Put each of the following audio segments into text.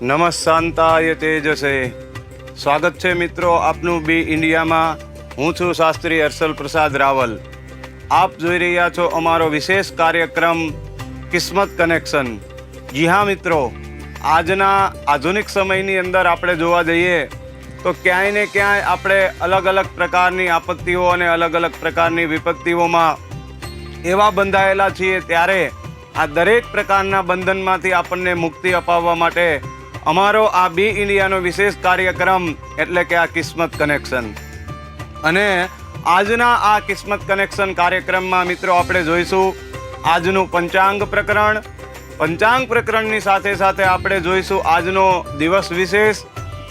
નમસ્કાંતાય તેજસે। સ્વાગત છે મિત્રો આપનું બી ઇન્ડિયામાં। હું છું શાસ્ત્રી હર્ષલ પ્રસાદ રાવલ। આપ જોઈ રહ્યા છો અમારો વિશેષ કાર્યક્રમ કિસ્મત કનેક્શન। જી હા મિત્રો, આજના આધુનિક સમયની અંદર આપણે જોવા જઈએ તો ક્યાંય ને ક્યાંય આપણે અલગ અલગ પ્રકારની આપત્તિઓ અને અલગ અલગ પ્રકારની વિપત્તિઓમાં એવા બંધાયેલા છીએ, ત્યારે આ દરેક પ્રકારના બંધનમાંથી આપણને મુક્તિ અપાવવા માટે અમારો આ બી ઇન્ડિયાનો વિશેષ કાર્યક્રમ એટલે કે આ કિસ્મત કનેક્શન। અને આજના આ કિસ્મત કનેક્શન કાર્યક્રમમાં મિત્રો આપણે જોઈશું આજનું પંચાંગ પ્રકરણ। પંચાંગ પ્રકરણની સાથે સાથે આપણે જોઈશું આજનો દિવસ વિશેષ।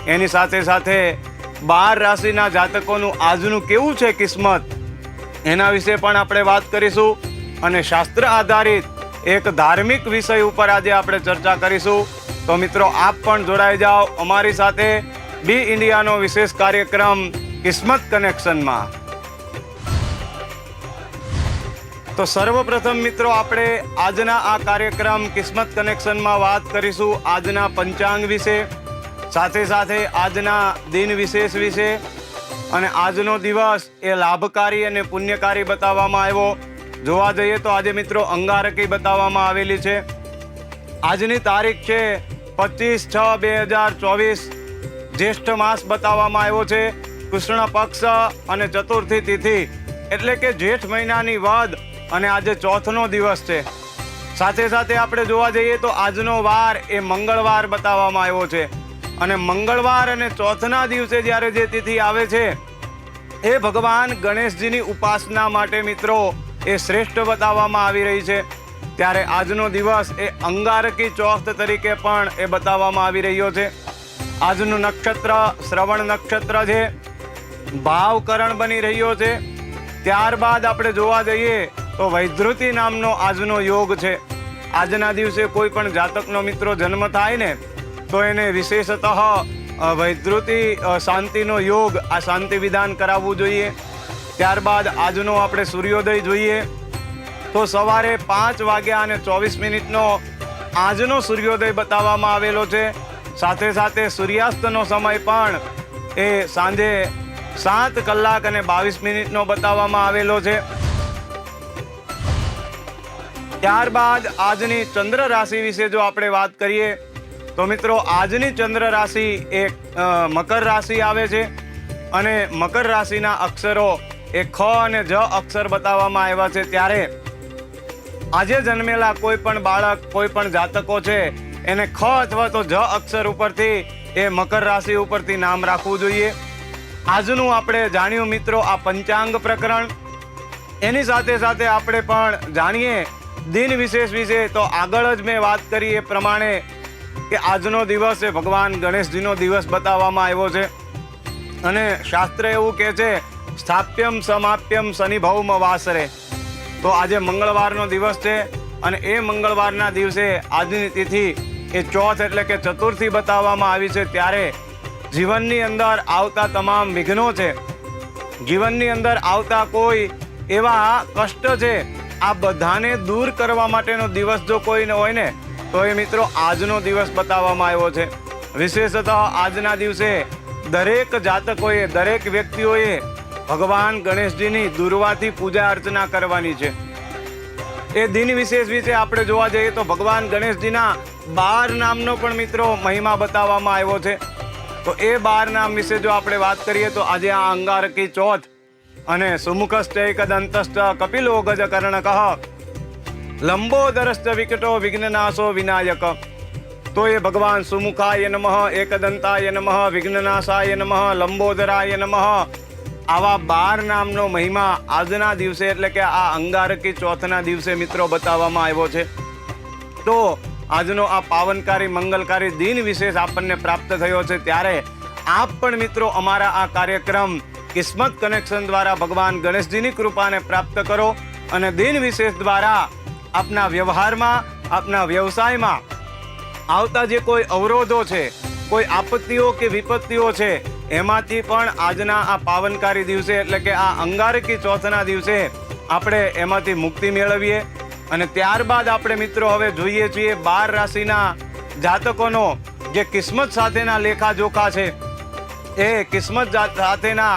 એની સાથે સાથે 12 રાશિના જાતકોનું આજનું કેવું છે કિસ્મત, એના વિશે પણ આપણે વાત કરીશું। અને શાસ્ત્ર આધારિત એક ધાર્મિક વિષય ઉપર આજે આપણે ચર્ચા કરીશું। તો મિત્રો આપ પણ જોડાઈ જાઓ અમારી સાથે બી ઇન્ડિયાનો વિશેષ કાર્યક્રમ કિસ્મત કનેક્શનમાં। તો સર્વપ્રથમ મિત્રો આપણે આજના આ કાર્યક્રમ કિસ્મત કનેક્શનમાં વાત કરીશું આજના પંચાંગ વિશે, સાથે સાથે આજના દિન વિશેષ વિશે। અને આજનો દિવસ એ લાભકારી અને પુણ્યકારી બતાવવામાં આવ્યો। જોવા જઈએ તો આજે મિત્રો અંગારકી બતાવવામાં આવેલી છે। આજની તારીખ છે 25/6/2024। જ્યેષ્ઠ માસ બતાવવામાં આવ્યો છે। કૃષ્ણ પક્ષ અને ચતુર્થી તિથિ એટલે કે જેઠ મહિનાની વદ અને આજે ચોથનો દિવસ છે। સાથે સાથે આપણે જોવા જઈએ તો આજનો વાર એ મંગળવાર બતાવવામાં આવ્યો છે। અને મંગળવાર અને ચોથના દિવસે જ્યારે જે તિથિ આવે છે એ ભગવાન ગણેશજીની ઉપાસના માટે મિત્રો એ શ્રેષ્ઠ બતાવવામાં આવી રહી છે। ત્યારે આજનો દિવસ એ અંગારકી ચોથ તરીકે પણ એ બતાવવામાં આવી રહ્યો છે। આજનું નક્ષત્ર શ્રવણ નક્ષત્ર છે, ભાવકરણ બની રહ્યો છે। ત્યારબાદ આપણે જોવા જઈએ તો વૈધૃતિ નામનો આજનો યોગ છે। આજના દિવસે કોઈ પણ જાતકનો મિત્રો જન્મ થાય ને તો એને વિશેષતઃ વૈધૃતિ શાંતિનો યોગ, આ શાંતિ વિધાન કરાવવું જોઈએ। ત્યારબાદ આજનો આપણે સૂર્યોદય જોઈએ તો સવારે 5:24 આજનો સૂર્યોદય બતાવવામાં આવેલો છે। સાથે સાથે સૂર્યાસ્તનો સમય પણ એ સાંજે 7:22 બતાવવામાં આવેલો છે। ત્યારબાદ આજની ચંદ્ર રાશિ વિશે જો આપણે વાત કરીએ તો મિત્રો આજની ચંદ્ર રાશિ એ મકર રાશિ આવે છે। અને મકર રાશિના અક્ષરો એ ખ અને જ અક્ષર બતાવવામાં આવ્યા છે। ત્યારે આજે જન્મેલા કોઈ પણ બાળક, કોઈ પણ જાતકો છે એને ખ અથવા તો જ અક્ષર ઉપરથી એ મકર રાશિ ઉપરથી નામ રાખવું જોઈએ। આજનું આપણે જાણ્યું મિત્રો આ પંચાંગ પ્રકરણ। એની સાથે સાથે આપણે પણ જાણીએ દિન વિશેષ વિશે। તો આગળ જ મેં વાત કરી એ પ્રમાણે કે આજનો દિવસ એ ભગવાન ગણેશજીનો દિવસ બતાવવામાં આવ્યો છે। અને શાસ્ત્ર એવું કહે છે સ્થાપ્યમ સમાપ્યમ શનિ ભૌમ વાસરે। તો આજે મંગળવારનો દિવસ છે અને એ મંગળવારના દિવસે આજની તિથિ એ ચોથ એટલે કે ચતુર્થી બતાવવામાં આવી છે। ત્યારે જીવનની અંદર આવતા તમામ વિઘ્નો છે, જીવનની અંદર આવતા કોઈ એવા કષ્ટ છે, આ બધાને દૂર કરવા માટેનો દિવસ જો કોઈને હોય ને તો એ મિત્રો આજનો દિવસ બતાવવામાં આવ્યો છે। વિશેષતઃ આજના દિવસે દરેક જાતકોએ, દરેક વ્યક્તિઓએ ભગવાન ગણેશજીની દુર્વાથી પૂજા અર્ચના કરવાની છે। એ દિન વિશેષ વિશે આપણે જોવા જઈએ તો ભગવાન ગણેશજીના 12 નામનો પણ મિત્રો મહિમા બતાવવામાં આવ્યો છે। તો એ 12 નામ વિશે જો આપણે વાત કરીએ તો આજે આ અંગારકી ચોથ અને સુમુખશ્ચ એકદંતશ્ચ કપિલો ગજકર્ણકઃ લંબોદરશ્ચ વિકટો વિઘ્નનાશો વિનાયક। તો એ ભગવાન સુમુખાય નમઃ, એકદંતાય નમઃ, વિઘ્નનાશાય નમઃ, લંબોદરાય નમઃ, આવા 12 નામનો મહિમા આજના દિવસે એટલે કે આ અંગારકી ચોથના દિવસે મિત્રો બતાવવામાં આવ્યો છે। તો આજનો આ પાવનકારી મંગલકારી દિન વિશેષ આપણને પ્રાપ્ત થયો છે। ત્યારે આપ પણ મિત્રો અમારા આ કાર્યક્રમ કિસ્મત કનેક્શન દ્વારા ભગવાન ગણેશજીની કૃપાને પ્રાપ્ત કરો અને દિન વિશેષ દ્વારા આપના વ્યવહારમાં, આપના વ્યવસાયમાં આવતા જે કોઈ અવરોધો છે, કોઈ આપત્તિઓ કે વિપત્તિઓ છે, એમાંથી પણ આજના આ પાવનકારી દિવસે એટલે કે આ અંગારકી ચોથના દિવસે આપણે એમાંથી મુક્તિ મેળવીએ। અને ત્યારબાદ આપણે મિત્રો હવે જોઈએ છીએ 12 રાશિના જાતકોનો જે કિસ્મત સાથેના લેખાજોખા છે એ કિસ્મત સાથેના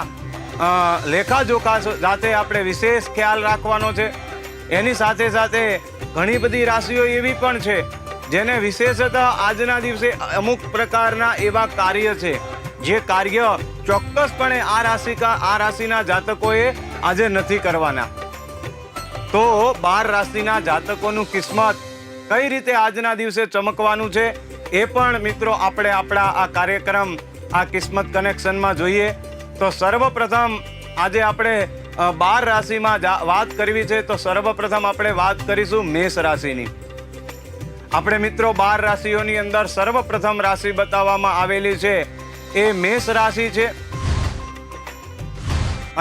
લેખાજોખા સાથે આપણે વિશેષ ખ્યાલ રાખવાનો છે. એની સાથે સાથે ઘણી બધી રાશિઓ એવી પણ છે જેને વિશેષતઃ આજના દિવસે અમુક પ્રકારના એવા કાર્ય છે જે કાર્ય ચોક્કસપણે આ રાશિના જાતકોએ આજે નથી કરવાના. તો 12 રાશિના જાતકોનું કિસ્મત કઈ રીતે આજના દિવસે ચમકવાનું છે એ પણ મિત્રો આપણે આપણા આ કાર્યક્રમ આ કિસ્મત કનેક્શનમાં જોઈએ. તો સર્વપ્રથમ આજે આપણે 12 રાશિમાં વાત કરવી છે. તો સર્વપ્રથમ આપણે વાત કરીશું મેષ રાશિની. આપણે મિત્રો 12 રાશિઓની અંદર સર્વપ્રથમ રાશિ બતાવવામાં આવેલી છે એ મેષ રાશિ છે.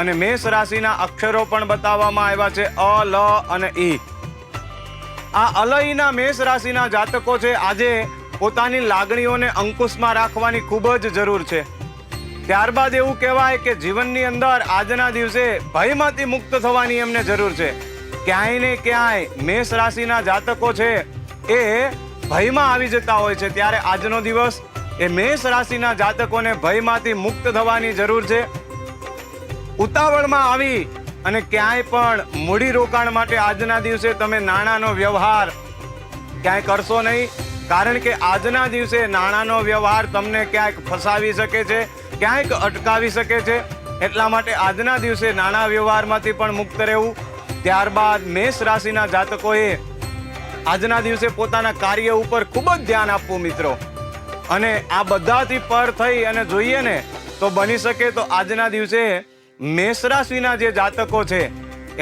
અને મેષ રાશિના અક્ષરો પણ બતાવવામાં આવ્યા છે અ, લ અને ઈ. આ અલયના મેષ રાશિના જાતકો છે આજે પોતાની લાગણીઓને અંકુશમાં રાખવાની ખૂબ જ જરૂર છે. ત્યારબાદ એવું કહેવાય કે જીવનની અંદર આજના દિવસે ભયમાંથી મુક્ત થવાની એમને જરૂર છે. ક્યાંય ને ક્યાંય મેષ રાશિના જાતકો છે એ ભયમાં આવી જતા હોય છે, ત્યારે આજનો દિવસ એ મેષ રાશિના જાતકોને ભયમાંથી મુક્ત થવાની જરૂર છે. ઉતાવળમાં આવી અને ક્યાંય પણ મૂડી રોકાણ માટે આજના દિવસે તમે નાણાંનો વ્યવહાર ક્યાંય કરશો નહીં, કારણ કે આજના દિવસે નાણાંનો વ્યવહાર તમને ક્યાંક ફસાવી શકે છે, ક્યાંક અટકાવી શકે છે. એટલા માટે આજના દિવસે નાણાં વ્યવહારમાંથી પણ મુક્ત રહેવું. ત્યારબાદ મેષ રાશિના જાતકોએ આજના દિવસે પોતાના કાર્ય ઉપર ખૂબ જ ધ્યાન આપવું મિત્રો. અને આ બધાથી પર થઈ અને જોઈએ ને તો બની શકે તો આજના દિવસે મેષ રાશિના જે જાતકો છે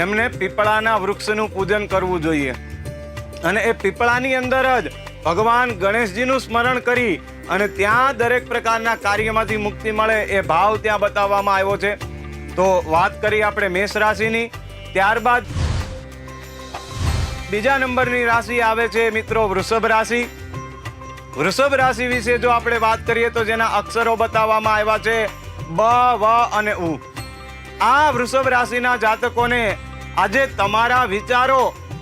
એમને પીપળાના વૃક્ષનું પૂજન કરવું જોઈએ. અને એ પીપળાની અંદર જ ભગવાન ગણેશજીનું સ્મરણ કરી અને ત્યાં દરેક પ્રકારના કાર્યમાંથી મુક્તિ મળે એ ભાવ ત્યાં બતાવવામાં આવ્યો છે. તો વાત કરી આપણે મેષ રાશિની. ત્યારબાદ બીજા નંબરની રાશિ આવે છે મિત્રો વૃષભ રાશિ. વૃષભ રાશિ વિશે જો આપણે વાત કરીએ તો જેના અક્ષરો બતાવવામાં આવ્યા છે બ, વ અને ઉ. આ વૃષભ રાશિના જાતકોને આજે તમારા વિચારો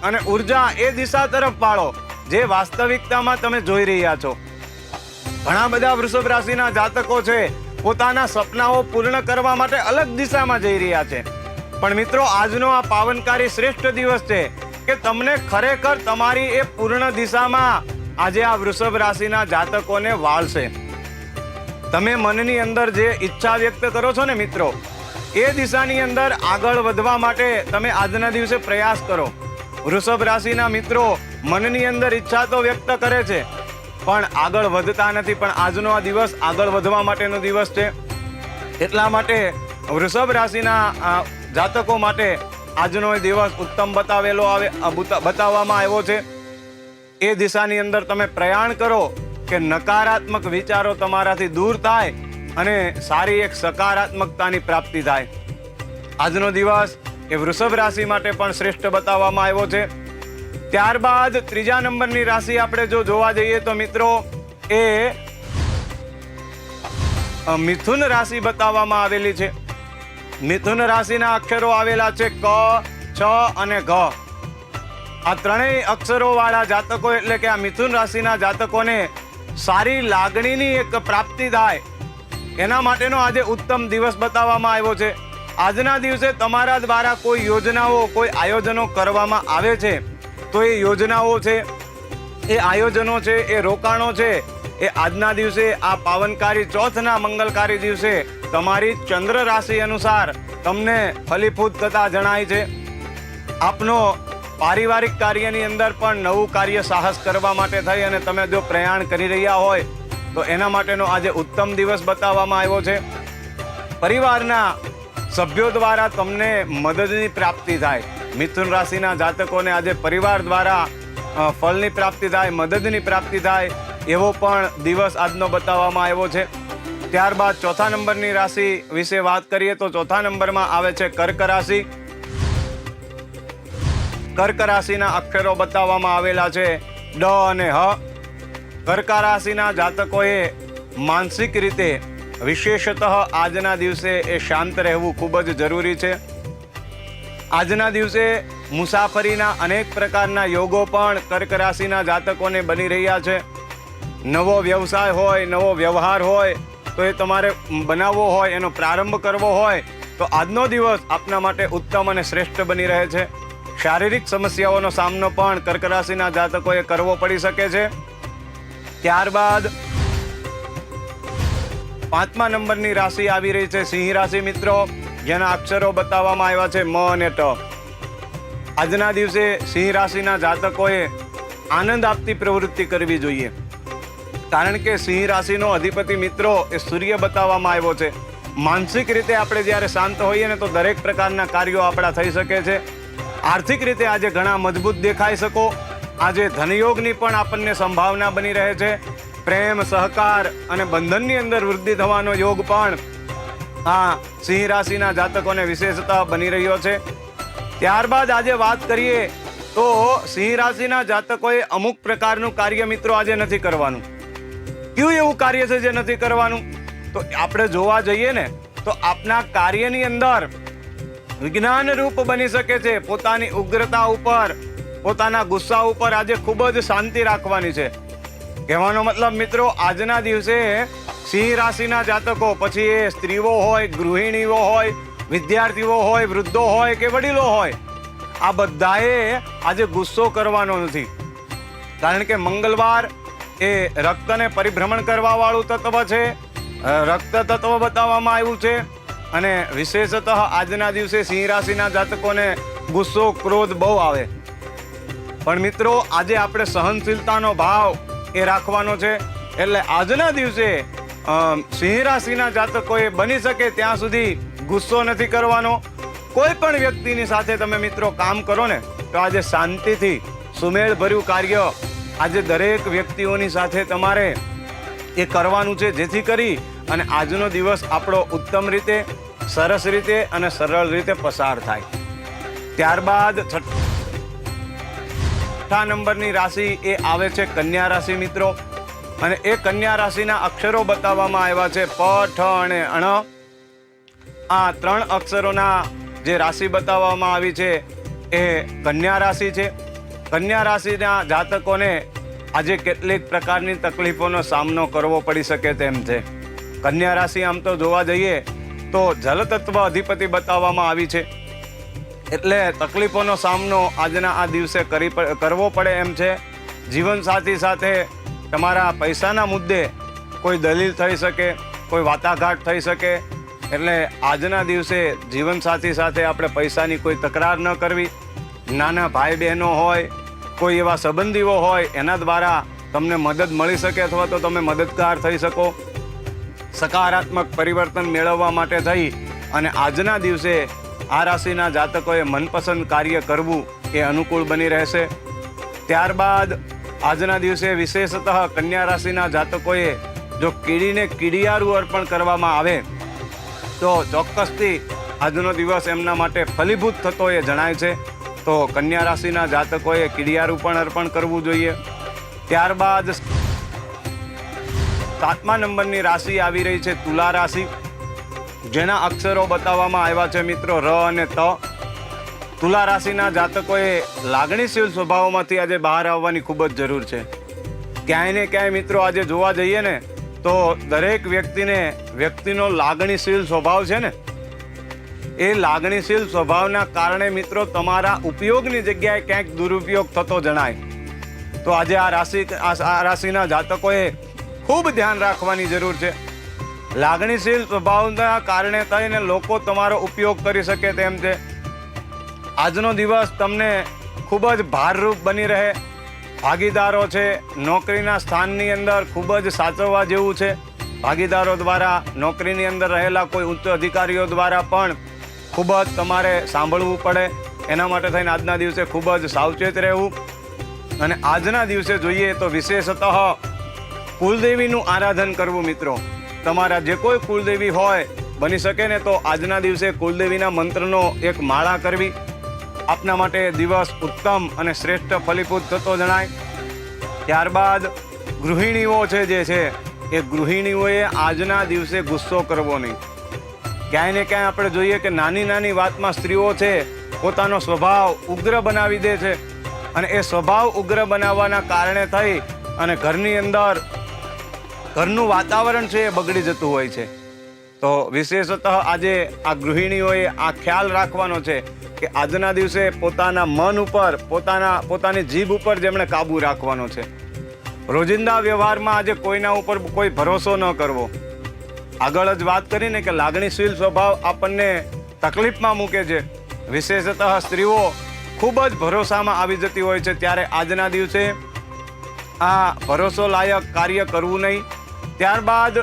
અને ઉર્જા એ દિશા તરફ પાડો જે વાસ્તવિકતામાં તમે જોઈ રહ્યા છો. ઘણા બધા વૃષભ રાશિના જાતકો છે પોતાના સપનાઓ પૂર્ણ કરવા માટે અલગ દિશામાં જઈ રહ્યા છે. પણ મિત્રો આજનો આ પાવનકારી શ્રેષ્ઠ દિવસ છે કે તમને ખરેખર તમારી એ પૂર્ણ દિશામાં આજે આ વૃષભ રાશિના જાતકોને વાળશે. તમે મનની અંદર જે ઈચ્છા વ્યક્ત કરો છો ને મિત્રો એ દિશાની અંદર આગળ વધવા માટે તમે આજના દિવસે પ્રયાસ કરો. વૃષભ રાશિના મિત્રો મનની અંદર ઈચ્છા તો વ્યક્ત કરે છે પણ આગળ વધતા નથી. પણ આજનો આ દિવસ આગળ વધવા માટેનો દિવસ છે. એટલા માટે વૃષભ રાશિના જાતકો માટે આજનો એ દિવસ ઉત્તમ બતાવવામાં આવ્યો છે. એ દિશાની અંદર તમે પ્રયાણ કરો કે નકારાત્મક વિચારો તમારાથી દૂર થાય અને સારી એક સકારાત્મકતાની પ્રાપ્તિ થાય. આજનો દિવસ એ વૃષભ રાશિ માટે પણ શ્રેષ્ઠ બતાવવામાં આવ્યો છે. ત્યારબાદ ત્રીજા નંબરની રાશિ આપણે જો જોવા જઈએ તો મિત્રો એ મિથુન રાશિ બતાવવામાં આવેલી છે. મિથુન રાશિના અક્ષરો આવેલા છે ક, છ અને ઘ. આ ત્રણેય અક્ષરો વાળા જાતકો એટલે કે આ મિથુન રાશિના જાતકોને સારી લાગણીની એક પ્રાપ્તિ થાય એના માટેનો આજે ઉત્તમ દિવસ બતાવવામાં આવ્યો છે. આજના દિવસે તમારા દ્વારા કોઈ યોજનાઓ કોઈ આયોજનો કરવામાં આવે છે તો એ યોજનાઓ છે, એ આયોજનો છે, એ રોકાણો છે એ આજના દિવસે આ પાવનકારી ચોથના મંગલકારી દિવસે તમારી ચંદ્ર રાશિ અનુસાર તમને ફલીભૂત થતા જણાય છે. આપનો પારિવારિક કાર્યની અંદર પણ નવું કાર્ય સાહસ કરવા માટે થઈ અને તમે જો પ્રયાણ કરી રહ્યા હોય તો એના માટેનો આજે ઉત્તમ દિવસ બતાવવામાં આવ્યો છે. પરિવારના સભ્યો દ્વારા તમને મદદની પ્રાપ્તિ થાય. મિથુન રાશિના જાતકોને આજે પરિવાર દ્વારા ફળની પ્રાપ્તિ થાય, મદદની પ્રાપ્તિ થાય એવો પણ દિવસ આજનો બતાવવામાં આવ્યો છે. ત્યારબાદ ચોથા નંબરની રાશિ વિશે વાત કરીએ તો ચોથા નંબરમાં આવે છે કર્ક રાશિ. કર્ક રાશિના અક્ષરો બતાવવામાં આવેલા છે ડ અને હ. કર્ક રાશિના જાતકોએ માનસિક રીતે વિશેષતઃ આજના દિવસે એ શાંત રહેવું ખૂબ જ જરૂરી છે. આજના દિવસે મુસાફરીના અનેક પ્રકારના યોગો પણ કર્ક રાશિના જાતકોને બની રહ્યા છે. નવો વ્યવસાય હોય, નવો વ્યવહાર હોય તો એ તમારે બનાવવો હોય, એનો પ્રારંભ કરવો હોય તો આજનો દિવસ આપના માટે ઉત્તમ અને શ્રેષ્ઠ બની રહે છે. શારીરિક સમસ્યાઓનો સામનો પણ કર્ક રાશિના જાતકોએ કરવો પડી શકે છે. ત્યારબાદ 5મા નંબરની રાશિ આવી રહી છે સિંહ રાશિ મિત્રો, જેના અક્ષરો બતાવવામાં આવ્યા છે મ અને ટ. આજના દિવસે સિંહ રાશિના જાતકોએ આનંદ આપતી પ્રવૃત્તિ કરવી જોઈએ, કારણ કે સિંહ રાશિનો અધિપતિ મિત્રો એ સૂર્ય બતાવવામાં આવ્યો છે. માનસિક રીતે આપણે જ્યારે શાંત હોઈએ ને તો દરેક પ્રકારના કાર્યો આપણા થઈ શકે છે. આર્થિક રીતે આજે ઘણા મજબૂત દેખાઈ શકો. આજે ધનયોગની પણ આપણને સંભાવના બની રહે છે. પ્રેમ, સહકાર અને બંધનની અંદર વૃદ્ધિ થવાનો યોગ પણ આ સિંહ રાશિના જાતકોને વિશેષતઃ બની રહ્યો છે. ત્યારબાદ આજે વાત કરીએ તો સિંહ રાશિના જાતકોએ અમુક પ્રકારનું કાર્ય મિત્રો આજે નથી કરવાનું. કયું એવું કાર્ય છે જે નથી કરવાનું? તો આપણે જોવા જઈએ ને તો આપના કાર્યની અંદર વિજ્ઞાન રૂપ બની શકે છે. પોતાની ઉગ્રતા ઉપર, પોતાના ગુસ્સા ઉપર આજે ખૂબ જ શાંતિ રાખવાની છે. કહેવાનો મતલબ મિત્રો, આજના દિવસે સિંહ રાશિના જાતકો, પછી એ સ્ત્રીઓ હોય, ગૃહિણીઓ હોય, વિદ્યાર્થીઓ હોય, વૃદ્ધો હોય કે વડીલો હોય, આ બધાએ આજે ગુસ્સો કરવાનો નથી. કારણ કે મંગળવાર એ રક્તને પરિભ્રમણ કરવા વાળું તત્વ છે, રક્ત તત્વ બતાવવામાં આવ્યું છે. અને વિશેષતઃ આજના દિવસે સિંહ રાશિના જાતકોને ગુસ્સો, ક્રોધ બહુ આવે. પણ મિત્રો આજે આપણે સહનશીલતાનો ભાવ એ રાખવાનો છે. એટલે આજના દિવસે સિંહ રાશિના જાતકોએ બની શકે ત્યાં સુધી ગુસ્સો નથી કરવાનો. કોઈ પણ વ્યક્તિની સાથે તમે મિત્રો કામ કરો ને તો આજે શાંતિથી સુમેળ ભર્યું કાર્ય આજે દરેક વ્યક્તિઓની સાથે તમારે એ કરવાનું છે, જેથી કરી અને આજનો દિવસ આપણો ઉત્તમ રીતે, સરસ રીતે અને સરળ રીતે પસાર થાય. ત્યારબાદ 6 નંબરની રાશિ એ આવે છે કન્યા રાશિ મિત્રો, અને એ કન્યા રાશિના અક્ષરો બતાવવામાં આવ્યા છે પ, ઠ અને અણ. આ 3 અક્ષરોના જે રાશિ બતાવવામાં આવી છે એ કન્યા રાશિ છે. કન્યા રાશિના જાતકોને આજે કેટલીક પ્રકારની તકલીફોનો સામનો કરવો પડી શકે તેમ છે. કન્યા રાશિ આમ તો જોવા જઈએ તો જલ તત્વ અધિપતિ બતાવવામાં આવી છે, એટલે તકલીફોનો સામનો આજના આ દિવસે કરવો પડે એમ છે. જીવનસાથી સાથે તમારા પૈસાના મુદ્દે કોઈ દલીલ થઈ શકે, કોઈ વાટાઘાટ થઈ શકે. એટલે આજના દિવસે જીવનસાથી સાથે આપણે પૈસાની કોઈ તકરાર ન કરવી. નાના ભાઈ બહેનો હોય, કોઈ એવા સંબંધીઓ હોય, એના દ્વારા તમને મદદ મળી શકે અથવા તો તમે મદદગાર થઈ શકો. સકારાત્મક પરિવર્તન મેળવવા માટે થઈ અને આજના દિવસે આ રાશિના જાતકોએ મનપસંદ કાર્ય કરવું એ અનુકૂળ બની રહેશે. ત્યારબાદ આજના દિવસે વિશેષતઃ કન્યા રાશિના જાતકોએ જો કીડીને કીડિયારું અર્પણ કરવામાં આવે તો ચોક્કસથી આજનો દિવસ એમના માટે ફલીભૂત થતો એ જણાય છે. તો કન્યા રાશિના જાતકોએ કીડિયારું પણ અર્પણ કરવું જોઈએ. ત્યારબાદ 7મા નંબરની રાશિ આવી રહી છે તુલા રાશિ, જેના અક્ષરો બતાવવામાં આવ્યા છે મિત્રો ર અને ત. તુલા રાશિના જાતકોએ લાગણીશીલ સ્વભાવમાંથી આજે બહાર આવવાની ખૂબ જ જરૂર છે. ક્યાંય ને ક્યાંય મિત્રો આજે જોવા જઈએ ને તો દરેક વ્યક્તિનો લાગણીશીલ સ્વભાવ છે ને, એ લાગણીશીલ સ્વભાવના કારણે મિત્રો તમારા ઉપયોગની જગ્યાએ ક્યાંક દુરુપયોગ થતો જણાય. તો આજે આ રાશિના જાતકોએ ખૂબ ધ્યાન રાખવાની જરૂર છે. લાગણીશીલ સ્વભાવના કારણે થઈને લોકો તમારો ઉપયોગ કરી શકે તેમ છે. આજનો દિવસ તમને ખૂબ જ ભારરૂપ બની રહે. ભાગીદારો છે, નોકરીના સ્થાનની અંદર ખૂબ જ સાચવવા જેવું છે. ભાગીદારો દ્વારા, નોકરીની અંદર રહેલા કોઈ ઉચ્ચ અધિકારીઓ દ્વારા પણ ખૂબ જ તમારે સાંભળવું પડે. એના માટે થઈને આજના દિવસે ખૂબ જ સાવચેત રહેવું. અને આજના દિવસે જોઈએ તો વિશેષતઃ કુલદેવીનું આરાધન કરવું મિત્રો. તમારા જે કોઈ કુલદેવી હોય, બની શકે ને તો આજના દિવસે કુલદેવીના મંત્રનો એક માળા કરવી આપના માટે દિવસ ઉત્તમ અને શ્રેષ્ઠ ફલીભૂત થતો જણાય. ત્યારબાદ ગૃહિણીઓ છે જે છે એ ગૃહિણીઓએ આજના દિવસે ગુસ્સો કરવો નહીં. ક્યાંય ને ક્યાંય આપણે જોઈએ કે નાની નાની વાતમાં સ્ત્રીઓ છે પોતાનો સ્વભાવ ઉગ્ર બનાવી દે છે, અને એ સ્વભાવ ઉગ્ર બનાવવાના કારણે થઈ અને ઘરની અંદર ઘરનું વાતાવરણ છે એ બગડી જતું હોય છે. તો વિશેષતઃ આજે આ ગૃહિણીઓએ આ ખ્યાલ રાખવાનો છે કે આજના દિવસે પોતાના મન ઉપર પોતાની જીભ ઉપર જેમણે કાબુ રાખવાનો છે. રોજિંદા વ્યવહારમાં આજે કોઈના ઉપર કોઈ ભરોસો ન કરવો. આગળ જ વાત કરીને કે લાગણીશીલ સ્વભાવ આપણને તકલીફમાં મૂકે છે. વિશેષતઃ સ્ત્રીઓ ખૂબ જ ભરોસામાં આવી જતી હોય છે, ત્યારે આજના દિવસે આ ભરોસો લાયક કાર્ય કરવું નહીં. ત્યારબાદ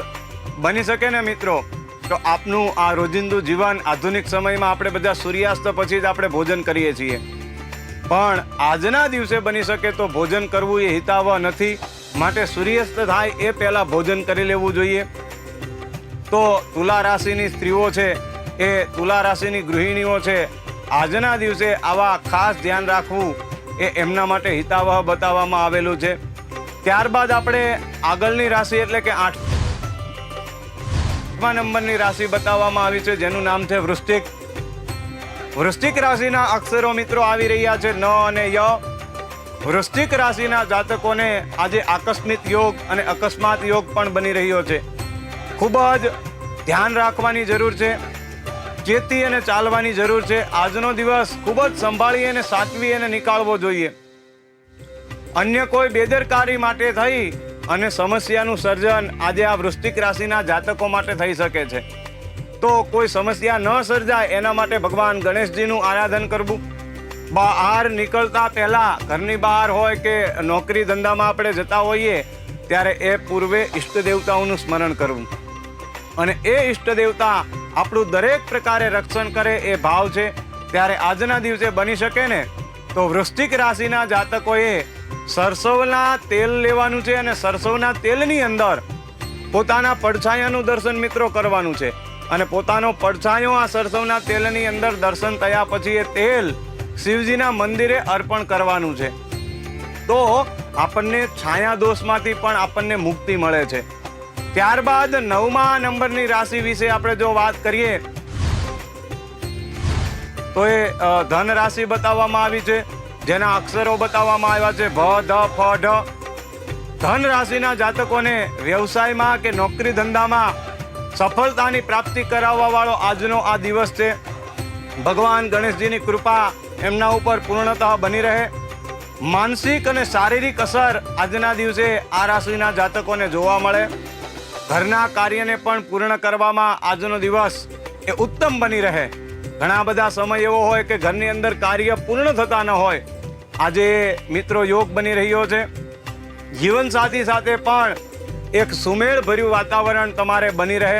બની શકે ને મિત્રો તો આપનું આ રોજિંદુ જીવન, આધુનિક સમયમાં આપણે બધા સૂર્યાસ્ત પછી જ આપણે ભોજન કરીએ છીએ, પણ આજના દિવસે બની શકે તો ભોજન કરવું એ હિતાવહ નથી. માટે સૂર્યાસ્ત થાય એ પહેલાં ભોજન કરી લેવું જોઈએ. તો તુલા રાશિની સ્ત્રીઓ છે, એ તુલા રાશિની ગૃહિણીઓ છે, આજના દિવસે આવા ખાસ ધ્યાન રાખવું એ એમના માટે હિતાવહ બતાવવામાં આવેલું છે. ત્યારબાદ આપણે આગળની રાશિ એટલે કે 8મા નંબરની રાશિ બતાવવામાં આવી છે, જેનું નામ છે વૃશ્ચિક. વૃશ્ચિક રાશિના અક્ષરો મિત્રો આવી રહ્યા છે ન અને ય. વૃશ્ચિક રાશિના જાતકોને આજે આકસ્મિક યોગ અને અકસ્માત યોગ પણ બની રહ્યો છે. ખૂબ જ ધ્યાન રાખવાની જરૂર છે, ચેતી અને ચાલવાની જરૂર છે. આજનો દિવસ ખૂબ જ સંભાળી અને સાચવી અને નીકાળવો જોઈએ. અન્ય કોઈ બેદરકારી માટે થઈ અને સમસ્યાનું સર્જન આજે આ વૃશ્ચિક રાશિના જાતકો માટે થઈ શકે છે. તો કોઈ સમસ્યા ન સર્જાય એના માટે ભગવાન ગણેશજીનું આરાધન કરવું. બહાર નીકળતા પહેલા, ઘરની બહાર હોય કે નોકરી ધંધામાં આપણે જતા હોઈએ ત્યારે એ પૂર્વે ઈષ્ટ દેવતાઓનું સ્મરણ કરવું, અને એ ઈષ્ટ દેવતા આપણું દરેક પ્રકારે રક્ષણ કરે એ ભાવ છે. ત્યારે આજના દિવસે બની શકે ને તો વૃશ્ચિક રાશિના જાતકોએ સરસવના તેલ લેવાનું છે, અને સરસવના તેલની અંદર પોતાના પડછાયાનું દર્શન મિત્રો કરવાનું છે, અને પોતાનો પડછાયો આ સરસવના તેલની અંદર દર્શન થયા પછી એ તેલ શિવજીના મંદિરે અર્પણ કરવાનું છે. તો આપણને છાયા દોષમાંથી પણ આપણને મુક્તિ મળે છે. ત્યારબાદ 9મા નંબરની રાશિ વિશે આપણે જો વાત કરીએ તો એ ધન રાશિ બતાવવામાં આવી છે, જેના અક્ષરો બતાવવામાં આવ્યા છે ભ, ધ, ફ, ઢ. ધન રાશિના જાતકોને વ્યવસાયમાં કે નોકરી ધંધામાં સફળતાની પ્રાપ્તિ કરાવવા વાળો આજનો આ દિવસ છે. ભગવાન ગણેશજીની કૃપા એમના ઉપર પૂર્ણતઃ બની રહે. માનસિક અને શારીરિક અસર આજના દિવસે આ રાશિના જાતકોને જોવા મળે. ઘરના કાર્યને પણ પૂર્ણ કરવામાં આજનો દિવસ એ ઉત્તમ બની રહે. ઘણા બધા સમય એવો હોય કે ઘરની અંદર કાર્ય પૂર્ણ થતા ન હોય. આજે મિત્રો યોગ બની રહ્યો છે. જીવનસાથી સાથે પણ એક સુમેળ ભર્યું વાતાવરણ તમારે બની રહે,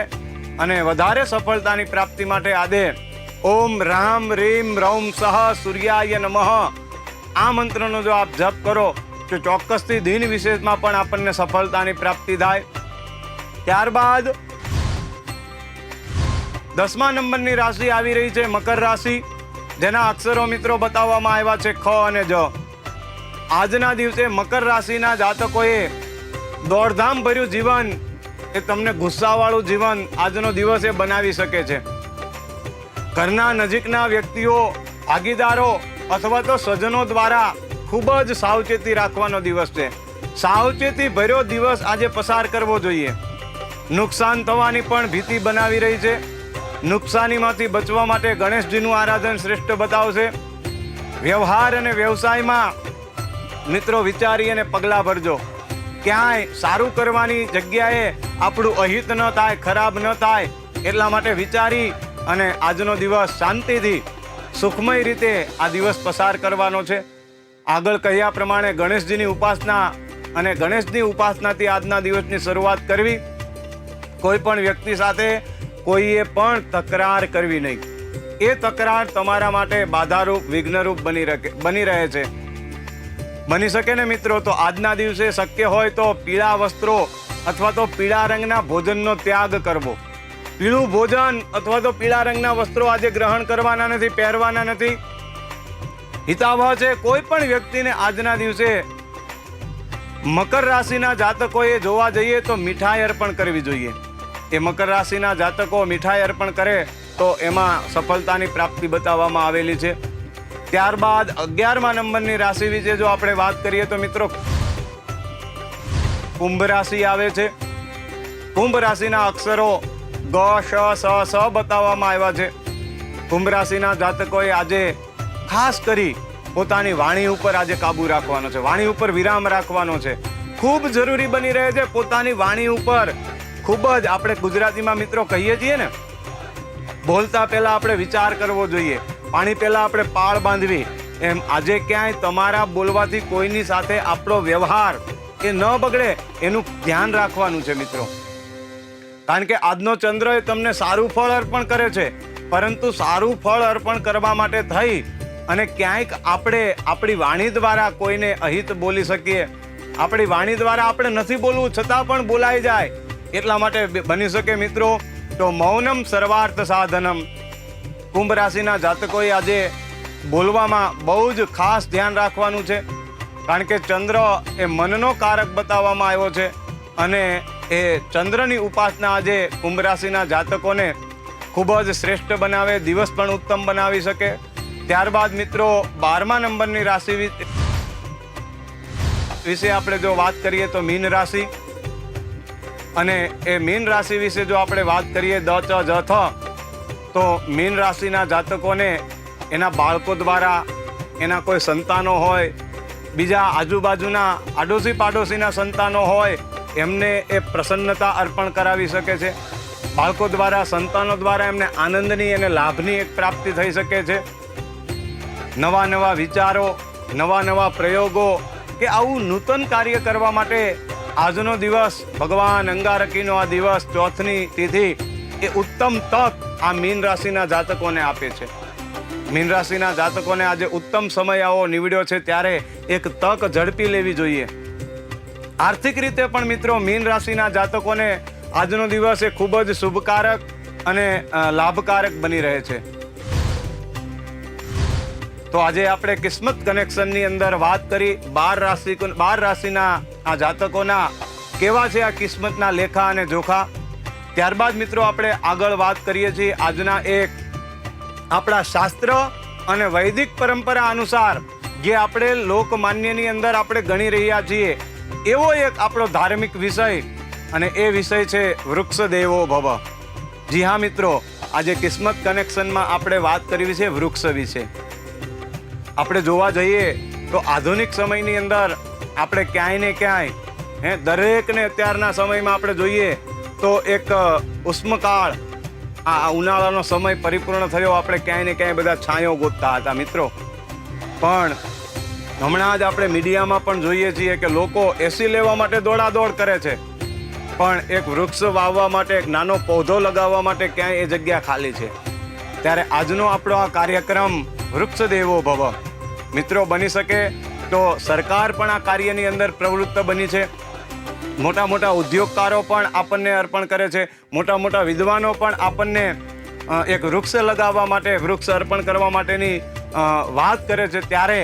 અને વધારે સફળતાની પ્રાપ્તિ માટે આજે ઓમ રામ રીમ રૌમ સહ સૂર્યાય નમઃ આ મંત્રનો જો આપ જપ કરો તો ચોક્કસથી દિન વિશેષમાં પણ આપણને સફળતાની પ્રાપ્તિ થાય. ત્યારબાદ 10મા નંબરની રાશિ આવી રહી છે મકર રાશિ, જેના અક્ષરો મિત્રો બતાવવામાં આવ્યા છે ખ અને જ. આજના દિવસે મકર રાશિના જાતકોએ દોડધામ ભર્યું જીવન, એ તમને ગુસ્સાવાળું જીવન આજનો દિવસ એ બનાવી શકે છે. ઘરના નજીકના વ્યક્તિઓ, ભાગીદારો અથવા તો સ્વજનો દ્વારા ખૂબ જ સાવચેતી રાખવાનો દિવસ છે. સાવચેતી ભર્યો દિવસ આજે પસાર કરવો જોઈએ. નુકસાન થવાની પણ ભીતિ બનાવી રહી છે. નુકસાનીમાંથી બચવા માટે ગણેશજીનું આરાધન શ્રેષ્ઠ બતાવશે. વ્યવહાર અને વ્યવસાયમાં મિત્રો વિચારી અને પગલાં ભરજો. ક્યાંય સારું કરવાની જગ્યાએ આપણું અહિત ન થાય, ખરાબ ન થાય, એટલા માટે વિચારી અને આજનો દિવસ શાંતિથી સુખમય રીતે આ દિવસ પસાર કરવાનો છે. આગળ કહ્યા પ્રમાણે ગણેશજીની ઉપાસના અને ગણેશની ઉપાસનાથી આજના દિવસની શરૂઆત કરવી. કોઈ પણ વ્યક્તિ સાથે કોઈએ પણ તકરાર કરવી નહીં. એ તકરાર તમારા માટે બાધારૂપ, વિઘ્નરૂપ બની રહે છે. બની શકે ને મિત્રો તો આજના દિવસે શક્ય હોય તો પીળા વસ્ત્રો અથવા તો પીળા રંગના ભોજનનો ત્યાગ કરવો. પીળું ભોજન અથવા તો પીળા રંગના વસ્ત્રો આજે ગ્રહણ કરવાના નથી, પહેરવાના નથી. હિતાવહ છે કોઈ પણ વ્યક્તિને આજના દિવસે મકર રાશિના જાતકોએ જોવા જઈએ તો મીઠાઈ અર્પણ કરવી જોઈએ. એ મકર રાશિના જાતકો મીઠાઈ અર્પણ કરે તો એમાં સફળતાની પ્રાપ્તિ બતાવવામાં આવેલી છે. ત્યારબાદ 11મા નંબરની રાશિ વિશે જો આપણે વાત કરીએ તો મિત્રો કુંભ રાશિ આવે છે. કુંભ રાશિના અક્ષરો ગ, શ, સ બતાવવામાં આવ્યા છે. કુંભ રાશિના જાતકોએ આજે ખાસ કરી પોતાની વાણી ઉપર આજે કાબુ રાખવાનો છે, વાણી ઉપર વિરામ રાખવાનો છે. ખૂબ જરૂરી બની રહે છે પોતાની વાણી ઉપર ખૂબ જ, આપણે ગુજરાતીમાં મિત્રો કહીએ છીએ ને, બોલતા પહેલા આપણે વિચાર કરવો જોઈએ, પાણી પહેલા આપણે પાળ બાંધવી. એમ આજે ક્યાંય તમારા બોલવાથી કોઈની સાથે આપણો વ્યવહાર એ ન બગડે એનું ધ્યાન રાખવાનું છે મિત્રો. કારણ કે આજનો ચંદ્ર એ તમને સારું ફળ અર્પણ કરે છે, પરંતુ સારું ફળ અર્પણ કરવા માટે થઈ અને ક્યાંક આપણે આપણી વાણી દ્વારા કોઈને અહિત બોલી શકીએ, આપણી વાણી દ્વારા આપણે નથી બોલવું છતાં પણ બોલાઈ જાય, એટલા માટે બની શકે મિત્રો તો મૌનમ સર્વાર્થ સાધનમ. કુંભ રાશિના જાતકોએ આજે બોલવામાં બહુ જ ખાસ ધ્યાન રાખવાનું છે. કારણ કે ચંદ્ર એ મનનો કારક બતાવવામાં આવ્યો છે અને એ ચંદ્રની ઉપાસના આજે કુંભ રાશિના જાતકોને ખૂબ જ શ્રેષ્ઠ બનાવે, દિવસ પણ ઉત્તમ બનાવી શકે. ત્યારબાદ મિત્રો 12મા નંબરની રાશિ વિશે આપણે જો વાત કરીએ તો મીન રાશિ. અને એ મીન રાશિ વિશે જો આપણે વાત કરીએ દ, ચ, જ, થ, તો મીન રાશિના જાતકોને એના બાળકો દ્વારા, એના કોઈ સંતાનો હોય, બીજા આજુબાજુના આડોશી પાડોશીના સંતાનો હોય, એમને એ પ્રસન્નતા અર્પણ કરાવી શકે છે. બાળકો દ્વારા, સંતાનો દ્વારા એમને આનંદની અને લાભની એક પ્રાપ્તિ થઈ શકે છે. નવા નવા વિચારો, નવા નવા પ્રયોગો કે આવું નૂતન કાર્ય કરવા માટે આજનો દિવસ, ભગવાન અંગારકીનો આ દિવસ, ચોથની તિથિ, એ ઉત્તમ તક આ મીન રાશિના જાતકોને આપે છે. મીન રાશિના જાતકોને આજે ઉત્તમ સમય આવો નીવડ્યો છે, ત્યારે એક તક ઝડપી લેવી જોઈએ. આર્થિક રીતે પણ મિત્રો મીન રાશિના જાતકોને આજનો દિવસ એ ખૂબ જ શુભકારક અને લાભકારક બની રહે છે. તો આજે આપણે કિસ્મત કનેક્શનની અંદર વાત કરી 12 રાશિના આ જાતકોના કેવા છે આ કિસ્મતના લેખા અને જોખા. ત્યારબાદ મિત્રો આપણે આગળ વાત કરીએ છીએ આજના એક આપણા શાસ્ત્ર અને વૈદિક પરંપરા અનુસાર જે આપણે લોકમાન્યની અંદર આપણે ગણી રહ્યા છીએ એવો એક આપણો ધાર્મિક વિષય, અને એ વિષય છે વૃક્ષ દેવો ભવ. જી હા મિત્રો, આજે કિસ્મત કનેક્શનમાં આપણે વાત કરવી છે વૃક્ષ વિશે. આપણે જોવા જઈએ તો આધુનિક સમયની અંદર આપણે ક્યાંય ને ક્યાંય દરેકને અત્યારના સમયમાં આપણે જોઈએ તો એક ઉષ્મકાળ, આ ઉનાળાનો સમય પરિપૂર્ણ થયો, આપણે ક્યાંય ને ક્યાંય બધા છાંયો ગોતતા હતા મિત્રો. પણ હમણાં જ આપણે મીડિયામાં પણ જોઈએ છીએ કે લોકો એસી લેવા માટે દોડાદોડ કરે છે, પણ એક વૃક્ષ વાવવા માટે, એક નાનો પૌધો લગાવવા માટે ક્યાંય એ જગ્યા ખાલી છે. ત્યારે આજનો આપણો આ કાર્યક્રમ વૃક્ષ દેવો ભવ. મિત્રો બની શકે તો સરકાર પણ આ કાર્યની અંદર પ્રવૃત્ત બની છે, મોટા મોટા ઉદ્યોગકારો પણ આપણને અર્પણ કરે છે, મોટા મોટા વિદ્વાનો પણ આપણને એક વૃક્ષ લગાવવા માટે, વૃક્ષ અર્પણ કરવા માટેની વાત કરે છે. ત્યારે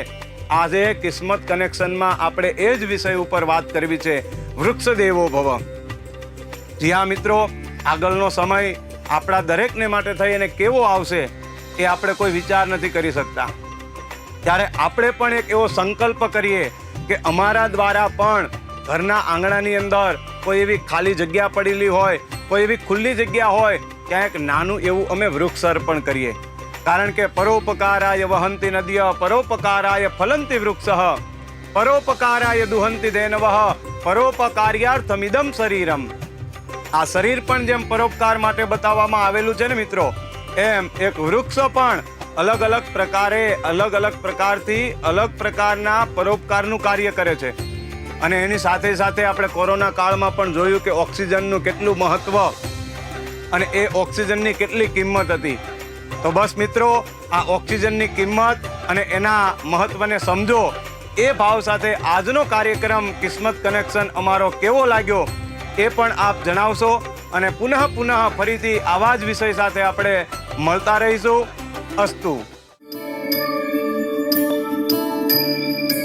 આજે કિસ્મત કનેક્શનમાં આપણે એ જ વિષય ઉપર વાત કરવી છે, વૃક્ષ દેવો ભવ. જી હા મિત્રો, આગળનો સમય આપણા દરેકને માટે થઈને કેવો આવશે એ આપણે કોઈ વિચાર નથી કરી શકતા. ત્યારે આપણે પણ એક એવો સંકલ્પ કરીએ કે અમારા દ્વારા પણ ઘરના આંગણાની અંદર કોઈ એવી ખાલી જગ્યા પડેલી હોય, કોઈ એવી ખુલ્લી જગ્યા હોય, ક્યાંક નાનું એવું અમે વૃક્ષ અર્પણ કરીએ. કારણ કે પરોપકારાય વહંતિ નદ્ય, પરોપકારાય ફલંતિ વૃક્ષ, પરોપકારાય દુહંતિ દેનવઃ, પરોપકાર્યાર્થમિદમ શરીરમ. આ શરીર પણ જેમ પરોપકાર માટે બતાવવામાં આવેલું છે ને મિત્રો, એમ એક વૃક્ષ પણ અલગ અલગ પ્રકારે, અલગ અલગ પ્રકારથી અલગ પ્રકારના પરોપકારનું કાર્ય કરે છે. અને એની સાથે સાથે આપણે કોરોના કાળમાં પણ જોયું કે ઓક્સિજનનું કેટલું મહત્વ અને એ ઓક્સિજનની કેટલી કિંમત હતી. તો બસ મિત્રો, આ ઓક્સિજનની કિંમત અને એના મહત્વને સમજો, એ ભાવ સાથે આજનો કાર્યક્રમ કિસ્મત કનેક્શન અમારો કેવો લાગ્યો એ પણ આપ જણાવશો. અને પુનઃ ફરીથી આવા જ વિષય સાથે આપણે મળતા રહીશું. અસ્તુ.